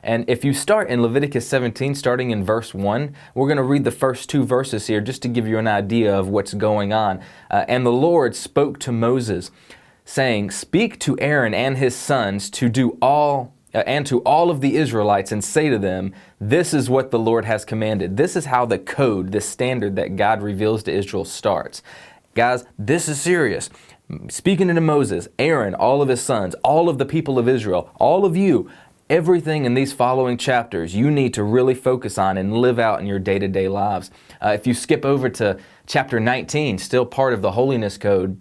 And if you start in Leviticus 17, starting in verse 1, we're going to read the first 2 verses here just to give you an idea of what's going on. And the Lord spoke to Moses, saying, "Speak to Aaron and his sons to do all and to all of the Israelites, and say to them, this is what the Lord has commanded." This is how the code, this standard that God reveals to Israel starts. Guys, this is serious. Speaking to Moses, Aaron, all of his sons, all of the people of Israel, all of you, everything in these following chapters you need to really focus on and live out in your day-to-day lives. If you skip over to chapter 19, still part of the holiness code,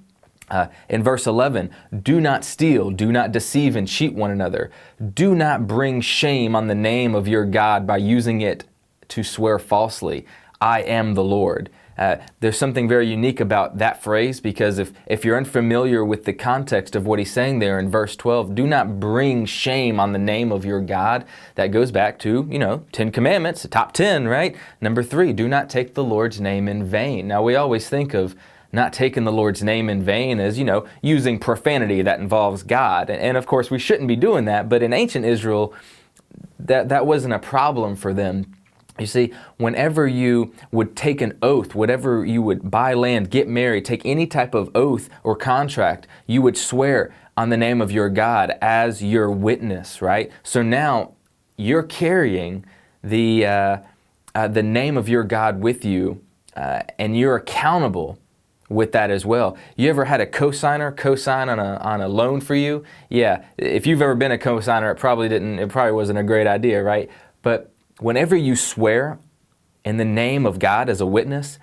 in verse 11, do not steal, do not deceive and cheat one another. Do not bring shame on the name of your God by using it to swear falsely. I am the Lord. There's something very unique about that phrase, because if you're unfamiliar with the context of what he's saying there in verse 12, do not bring shame on the name of your God. That goes back to, 10 commandments, the top 10, right? Number 3, do not take the Lord's name in vain. Now, we always think of not taking the Lord's name in vain as, using profanity that involves God. And of course, we shouldn't be doing that. But in ancient Israel, that wasn't a problem for them. You see, whenever you would take an oath, whatever you would buy land, get married, take any type of oath or contract, you would swear on the name of your God as your witness, right? So now you're carrying the name of your God with you, and you're accountable with that as well. You ever had a cosigner co-sign on a loan for you? Yeah, if you've ever been a cosigner, it probably wasn't a great idea, right? But whenever you swear in the name of God as a witness,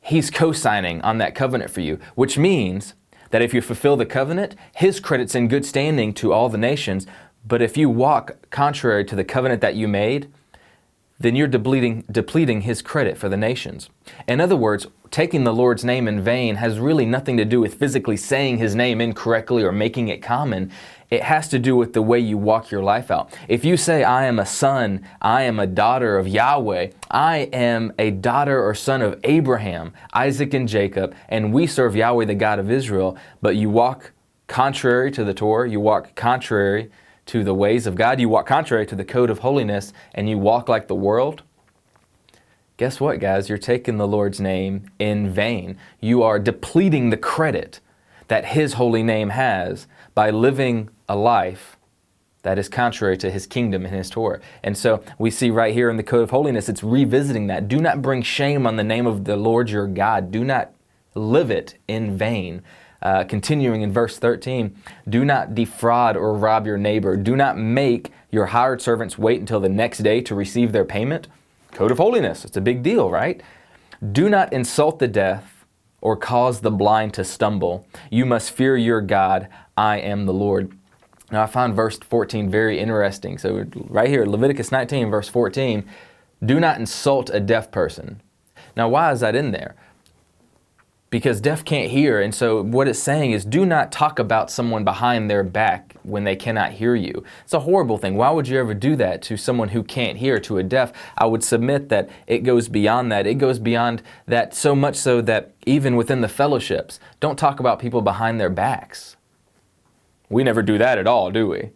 he's co-signing on that covenant for you, which means that if you fulfill the covenant, his credit's in good standing to all the nations. But if you walk contrary to the covenant that you made, then you're depleting his credit for the nations. In other words, taking the Lord's name in vain has really nothing to do with physically saying his name incorrectly or making it common. It has to do with the way you walk your life out. If you say, I am a son, I am a daughter of Yahweh, I am a daughter or son of Abraham, Isaac, and Jacob, and we serve Yahweh, the God of Israel, but you walk contrary to the Torah, you walk contrary to the ways of God, you walk contrary to the code of holiness, and you walk like the world, guess what, guys? You're taking the Lord's name in vain. You are depleting the credit that his holy name has by living a life that is contrary to his kingdom and his Torah. And so we see right here in the code of holiness, it's revisiting that. Do not bring shame on the name of the Lord your God. Do not live it in vain. Continuing in verse 13, do not defraud or rob your neighbor. Do not make your hired servants wait until the next day to receive their payment. Code of holiness, it's a big deal, right? Do not insult the deaf or cause the blind to stumble. You must fear your God. I am the Lord. Now I found verse 14 very interesting. So right here, Leviticus 19, verse 14, do not insult a deaf person. Now why is that in there? Because deaf can't hear, and so what it's saying is do not talk about someone behind their back when they cannot hear you. It's a horrible thing. Why would you ever do that to someone who can't hear, to a deaf? I would submit that it goes beyond that. It goes beyond that, so much so that even within the fellowships, don't talk about people behind their backs. We never do that at all, do we?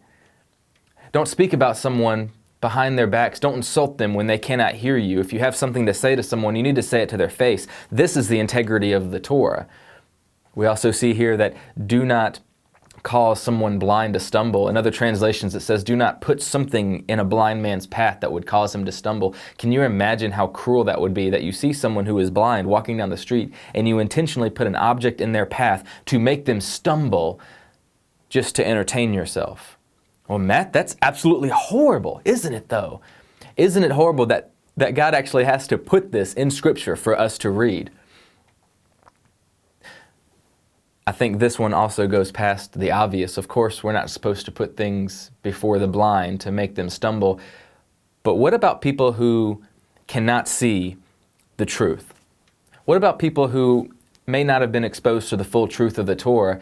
Don't speak about someone behind their backs. Don't insult them when they cannot hear you. If you have something to say to someone, you need to say it to their face. This is the integrity of the Torah. We also see here that do not cause someone blind to stumble. In other translations, it says do not put something in a blind man's path that would cause him to stumble. Can you imagine how cruel that would be, that you see someone who is blind walking down the street and you intentionally put an object in their path to make them stumble just to entertain yourself? Well, Matt, that's absolutely horrible, isn't it though? Isn't it horrible that God actually has to put this in Scripture for us to read? I think this one also goes past the obvious. Of course, we're not supposed to put things before the blind to make them stumble. But what about people who cannot see the truth? What about people who may not have been exposed to the full truth of the Torah?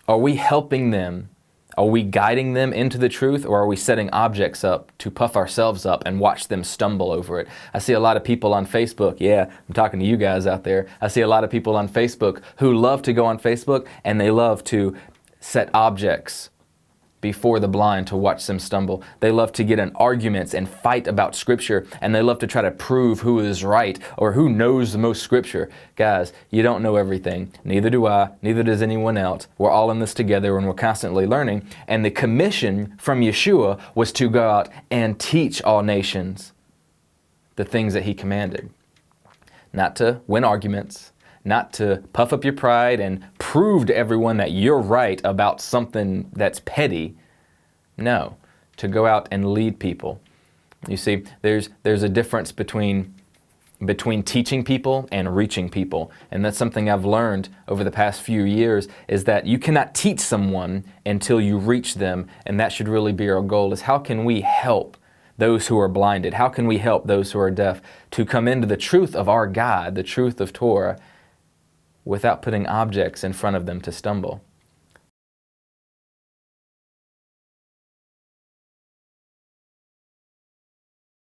Are we helping them? Are we guiding them into the truth, or are we setting objects up to puff ourselves up and watch them stumble over it? I see a lot of people on Facebook. Yeah, I'm talking to you guys out there. I see a lot of people on Facebook who love to go on Facebook and they love to set objects before the blind to watch them stumble. They love to get in arguments and fight about Scripture, and they love to try to prove who is right or who knows the most Scripture. Guys, you don't know everything. Neither do I. Neither does anyone else. We're all in this together, and we're constantly learning. And the commission from Yeshua was to go out and teach all nations the things that he commanded. Not to win arguments, not to puff up your pride and prove to everyone that you're right about something that's petty. No, to go out and lead people. You see, there's a difference between teaching people and reaching people. And that's something I've learned over the past few years, is that you cannot teach someone until you reach them. And that should really be our goal, is how can we help those who are blinded? How can we help those who are deaf to come into the truth of our God, the truth of Torah, without putting objects in front of them to stumble?